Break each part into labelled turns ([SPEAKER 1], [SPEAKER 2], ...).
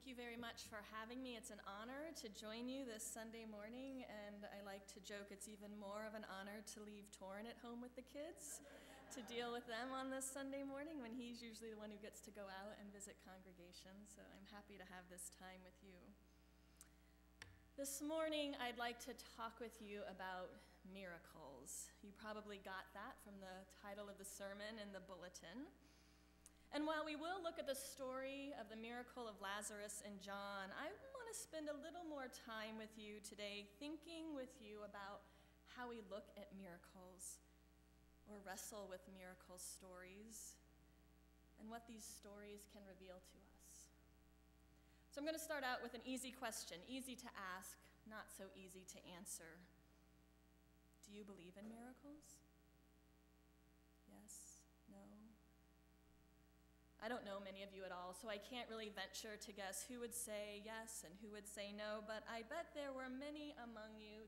[SPEAKER 1] Thank you very much for having me. It's an honor to join you this Sunday morning, and I like to joke it's even more of an honor to leave Torrin at home with the kids to deal with them on this Sunday morning when he's usually the one who gets to go out and visit congregations. So I'm happy to have this time with you. This morning, I'd like to talk with you about miracles. You probably got that from the title of the sermon in the bulletin. And while we will look at the story of the miracle of Lazarus and John, I want to spend a little more time with you today thinking with you about how we look at miracles or wrestle with miracle stories and what these stories can reveal to us. So I'm going to start out with an easy question, easy to ask, not so easy to answer. Do you believe in miracles? Yes? No? I don't know many of you at all, so I can't really venture to guess who would say yes and who would say no, but I bet there are many among you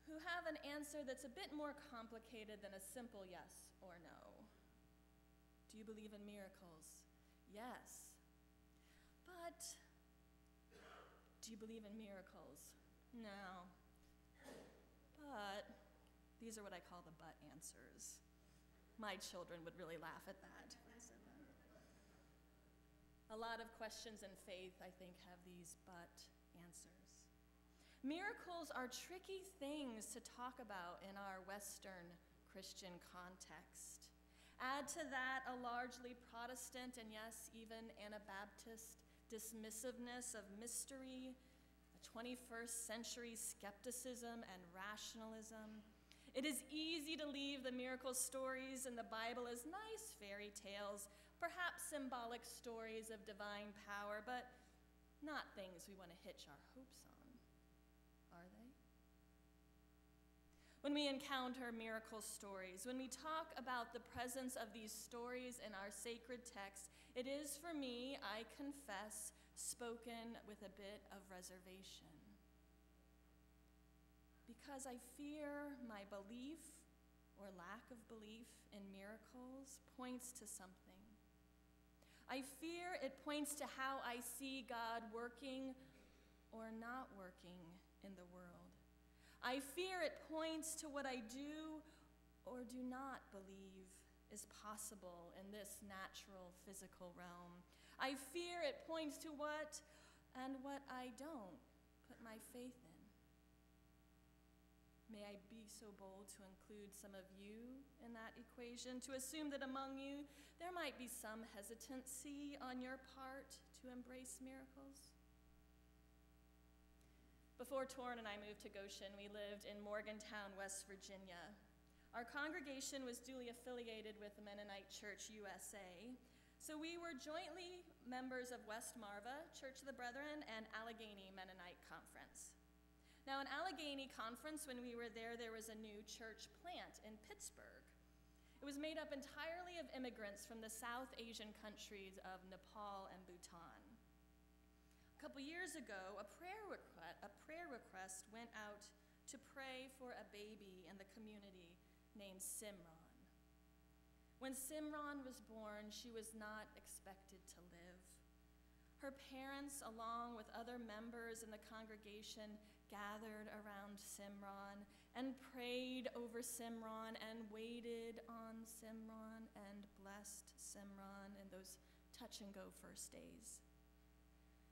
[SPEAKER 1] who have an answer that's a bit more complicated than a simple yes or no. Do you believe in miracles? Yes. But do you believe in miracles? No. But these are what I call the but answers. My children would really laugh at that. A lot of questions in faith, I think, have these but answers. Miracles are tricky things to talk about in our Western Christian context. Add to that a largely Protestant and yes, even Anabaptist dismissiveness of mystery, a 21st century skepticism and rationalism. It is easy to leave the miracle stories in the Bible as nice fairy tales, perhaps symbolic stories of divine power, but not things we want to hitch our hopes on, are they? When we encounter miracle stories, when we talk about the presence of these stories in our sacred text, it is for me, I confess, spoken with a bit of reservation. Because I fear my belief or lack of belief in miracles points to something. I fear it points to how I see God working or not working in the world. I fear it points to what I do or do not believe is possible in this natural physical realm. I fear it points to what and what I don't put my faith in. May I be so bold to include some of you in that equation, to assume that among you there might be some hesitancy on your part to embrace miracles? Before Torrin and I moved to Goshen, we lived in Morgantown, West Virginia. Our congregation was duly affiliated with Mennonite Church USA, so we were jointly members of West Marva, Church of the Brethren, and Allegheny Mennonite Conference. Now, in Allegheny Conference, when we were there was a new church plant in Pittsburgh. It was made up entirely of immigrants from the South Asian countries of Nepal and Bhutan. A couple years ago, a prayer request went out to pray for a baby in the community named Simran. When Simran was born, she was not expected to live. Her parents, along with other members in the congregation, gathered around Simran and prayed over Simran and waited on Simran and blessed Simran in those touch-and-go first days.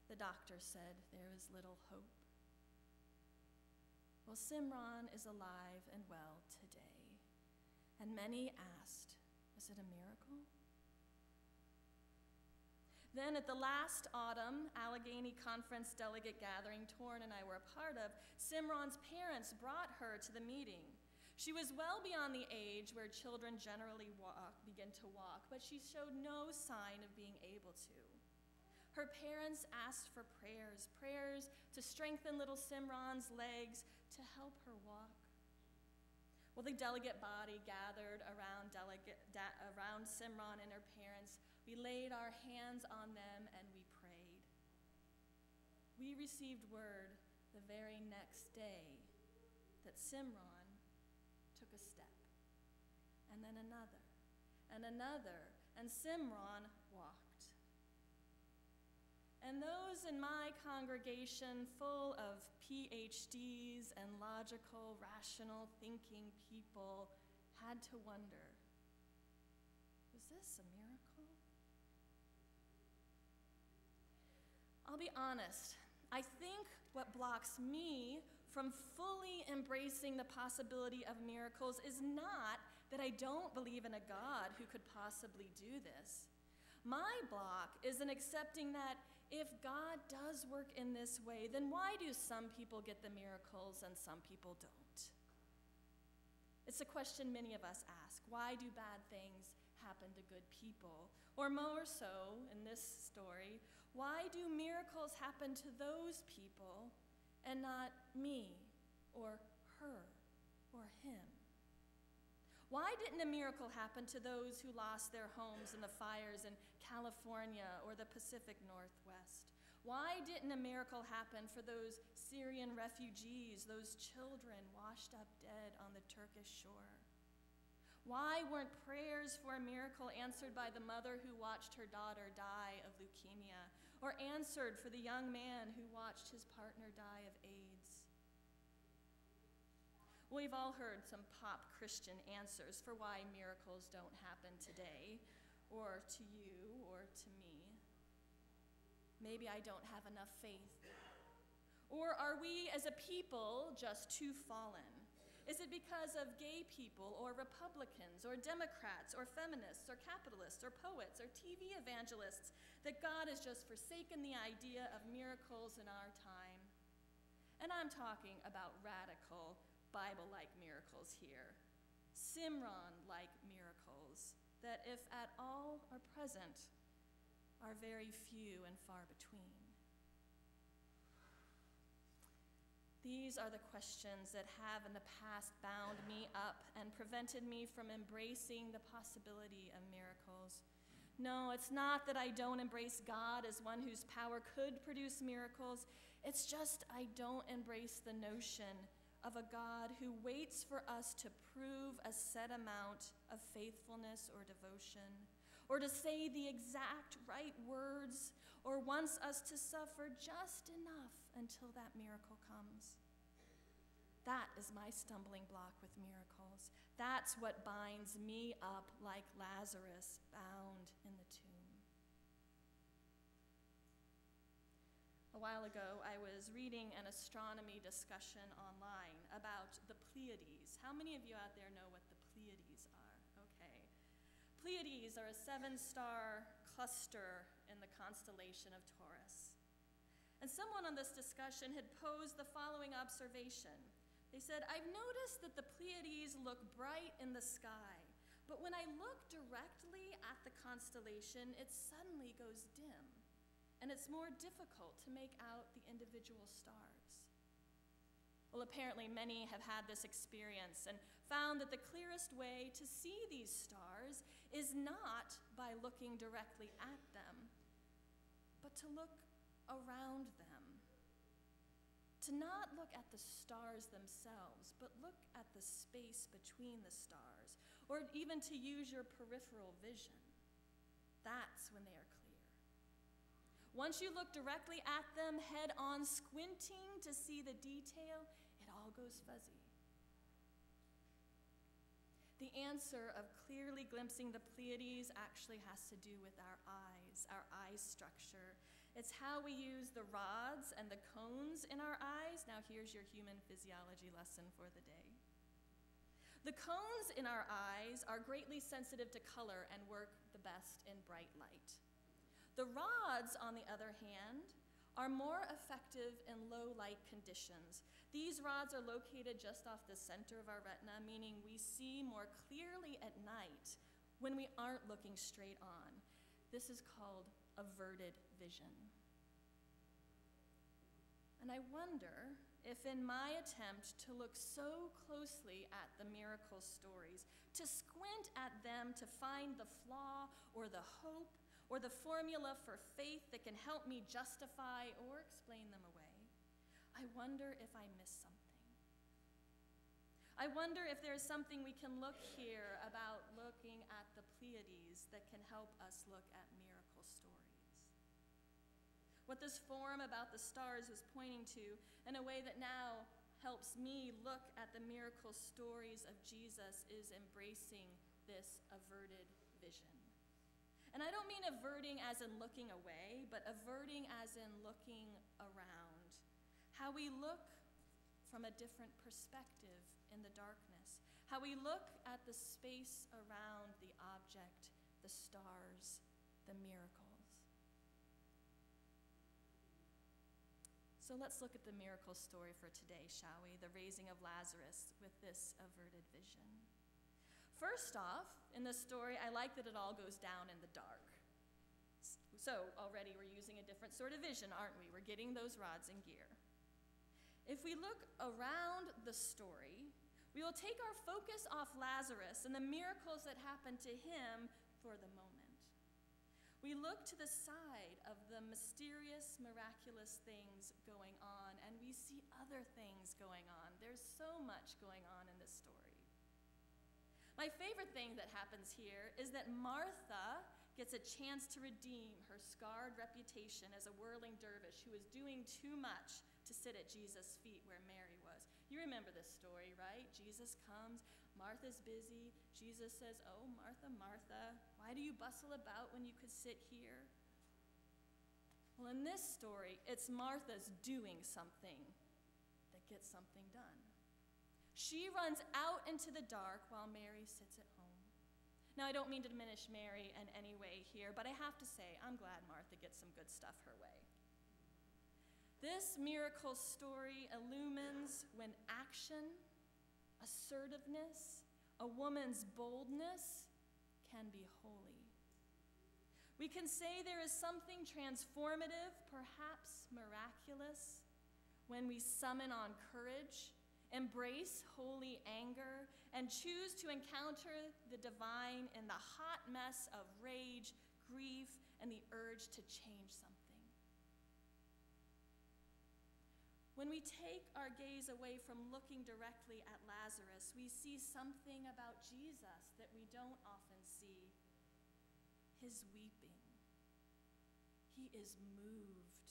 [SPEAKER 1] The doctor said there is little hope. Well, Simran is alive and well today, and many asked, is it a miracle? Then at the last autumn Allegheny Conference delegate gathering Torrin and I were a part of, Simran's parents brought her to the meeting. She was well beyond the age where children generally begin to walk, but she showed no sign of being able to. Her parents asked for prayers to strengthen little Simran's legs to help her walk. Well, the delegate body gathered around Simran and her parents. We laid our hands on them and we prayed. We received word the very next day that Simran took a step, and then another, and Simran walked. And those in my congregation, full of PhDs and logical, rational thinking people, had to wonder, was this a miracle? I'll be honest, I think what blocks me from fully embracing the possibility of miracles is not that I don't believe in a God who could possibly do this. My block is in accepting that if God does work in this way, then why do some people get the miracles and some people don't? It's a question many of us ask. Why do bad things happen to good people? Or more so, in this story, why do miracles happen to those people and not me or her or him? Why didn't a miracle happen to those who lost their homes in the fires in California or the Pacific Northwest? Why didn't a miracle happen for those Syrian refugees, those children washed up dead on the Turkish shore? Why weren't prayers for a miracle answered by the mother who watched her daughter die of leukemia, or answered for the young man who watched his partner die of AIDS? We've all heard some pop Christian answers for why miracles don't happen today, or to you, or to me. Maybe I don't have enough faith. Or are we as a people just too fallen? Is it because of gay people, or Republicans, or Democrats, or feminists, or capitalists, or poets, or TV evangelists that God has just forsaken the idea of miracles in our time? And I'm talking about radical, Bible-like miracles here, Simran-like miracles that, if at all are present, are very few and far between. These are the questions that have in the past bound me up and prevented me from embracing the possibility of miracles. No, it's not that I don't embrace God as one whose power could produce miracles. It's just I don't embrace the notion of a God who waits for us to prove a set amount of faithfulness or devotion, or to say the exact right words, or wants us to suffer just enough until that miracle comes. That is my stumbling block with miracles. That's what binds me up like Lazarus bound in the tomb. A while ago, I was reading an astronomy discussion online about the Pleiades. How many of you out there know what the Pleiades are? Okay. Pleiades are a 7-star cluster in the constellation of Taurus. And someone on this discussion had posed the following observation. They said, I've noticed that the Pleiades look bright in the sky, but when I look directly at the constellation, it suddenly goes dim, and it's more difficult to make out the individual stars. Well, apparently many have had this experience and found that the clearest way to see these stars is not by looking directly at them, but to look around them. To not look at the stars themselves, but look at the space between the stars, or even to use your peripheral vision. That's when they are clear. Once you look directly at them head on, squinting to see the detail, it all goes fuzzy. The answer of clearly glimpsing the Pleiades actually has to do with our eyes, our eye structure. It's how we use the rods and the cones in our eyes. Now here's your human physiology lesson for the day. The cones in our eyes are greatly sensitive to color and work the best in bright light. The rods, on the other hand, are more effective in low light conditions. These rods are located just off the center of our retina, meaning we see more clearly at night when we aren't looking straight on. This is called averted vision. And I wonder if in my attempt to look so closely at the miracle stories, to squint at them to find the flaw or the hope or the formula for faith that can help me justify or explain them away, I wonder if I miss something. I wonder if there's something we can look here about looking at the Pleiades that can help us look at miracle stories. what this form about the stars was pointing to, in a way that now helps me look at the miracle stories of Jesus, is embracing this averted vision. And I don't mean averting as in looking away, but averting as in looking around. How we look from a different perspective in the darkness. How we look at the space around the object, the stars, the miracles. So let's look at the miracle story for today, shall we? The raising of Lazarus with this averted vision. First off, in the story, I like that it all goes down in the dark. So already we're using a different sort of vision, aren't we? We're getting those rods in gear. If we look around the story, we will take our focus off Lazarus and the miracles that happened to him for the moment. We look to the side of the mysterious, miraculous things going on, and we see other things going on. There's so much going on in this story. My favorite thing that happens here is that Martha gets a chance to redeem her scarred reputation as a whirling dervish who was doing too much to sit at Jesus' feet where Mary was. You remember this story, right? Jesus comes, Martha's busy. Jesus says, "Oh, Martha, Martha, why do you bustle about when you could sit here?" Well, in this story, it's Martha's doing something that gets something done. She runs out into the dark while Mary sits at home. Now, I don't mean to diminish Mary in any way here, but I have to say, I'm glad Martha gets some good stuff her way. This miracle story illumines when action, assertiveness, a woman's boldness can be holy. We can say there is something transformative, perhaps miraculous, when we summon on courage, embrace holy anger, and choose to encounter the divine in the hot mess of rage, grief, and the urge to change something. When we take our gaze away from looking directly at Lazarus, we see something about Jesus that we don't often see. His weeping. He is moved.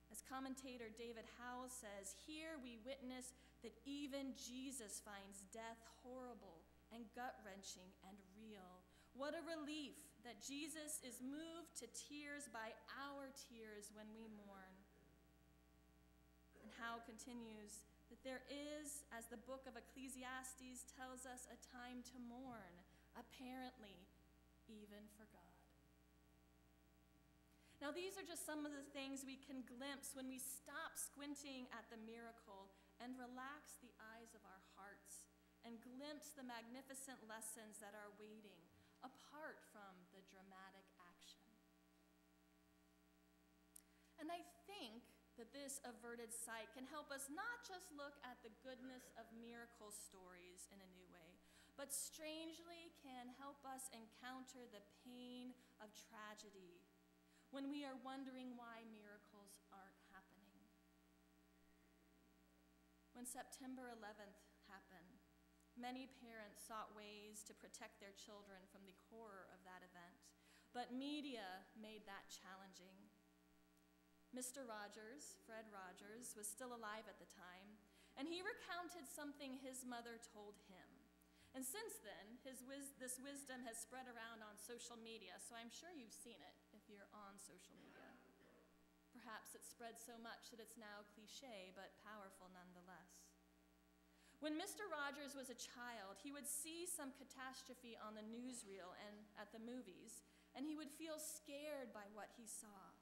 [SPEAKER 1] As commentator David Howell says, here we witness that even Jesus finds death horrible and gut-wrenching and real. What a relief that Jesus is moved to tears by our tears when we mourn. And Howell continues that there is, as the book of Ecclesiastes tells us, a time to mourn, apparently even for God. Now, these are just some of the things we can glimpse when we stop squinting at the miracle and relax the eyes of our hearts and glimpse the magnificent lessons that are waiting apart from the dramatic action. And I think that this averted sight can help us not just look at the goodness of miracle stories in a new way, but strangely can help us encounter the pain of tragedy when we are wondering why miracles aren't happening. When September 11th happened, many parents sought ways to protect their children from the horror of that event, but media made that challenging. Mr. Rogers, Fred Rogers, was still alive at the time, and he recounted something his mother told him. And since then, this wisdom has spread around on social media, so I'm sure you've seen it if you're on social media. Perhaps it's spread so much that it's now cliche, but powerful nonetheless. When Mr. Rogers was a child, he would see some catastrophe on the newsreel and at the movies, and he would feel scared by what he saw.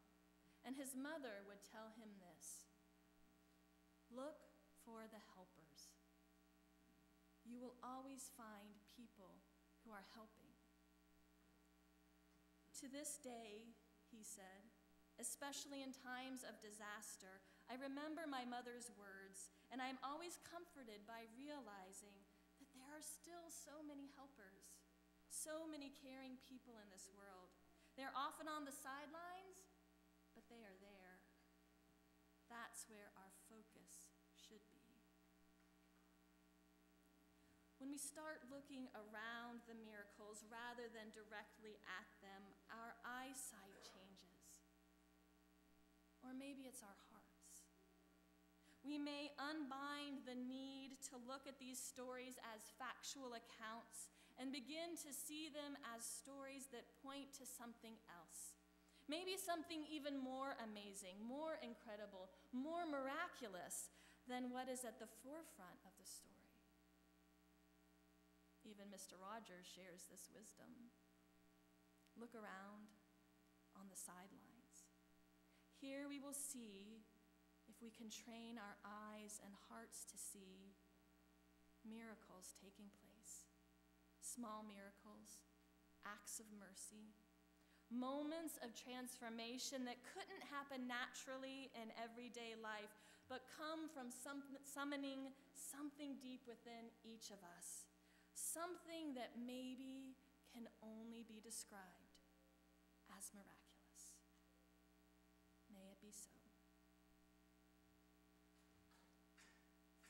[SPEAKER 1] And his mother would tell him this: look for the helpers. You will always find people who are helping. To this day, he said, especially in times of disaster, I remember my mother's words, and I am always comforted by realizing that there are still so many helpers, so many caring people in this world. They're often on the sidelines, but they are there. That's where our focus should be. When we start looking around the miracles rather than directly at them, our eyesight changes. maybe it's our hearts. We may unbind the need to look at these stories as factual accounts and begin to see them as stories that point to something else. Maybe something even more amazing, more incredible, more miraculous than what is at the forefront of the story. Even Mr. Rogers shares this wisdom. Look around on the sidelines. Here we will see, if we can train our eyes and hearts to see, miracles taking place. Small miracles, acts of mercy, moments of transformation that couldn't happen naturally in everyday life, but come from summoning something deep within each of us, something that maybe can only be described as miraculous. May it be so.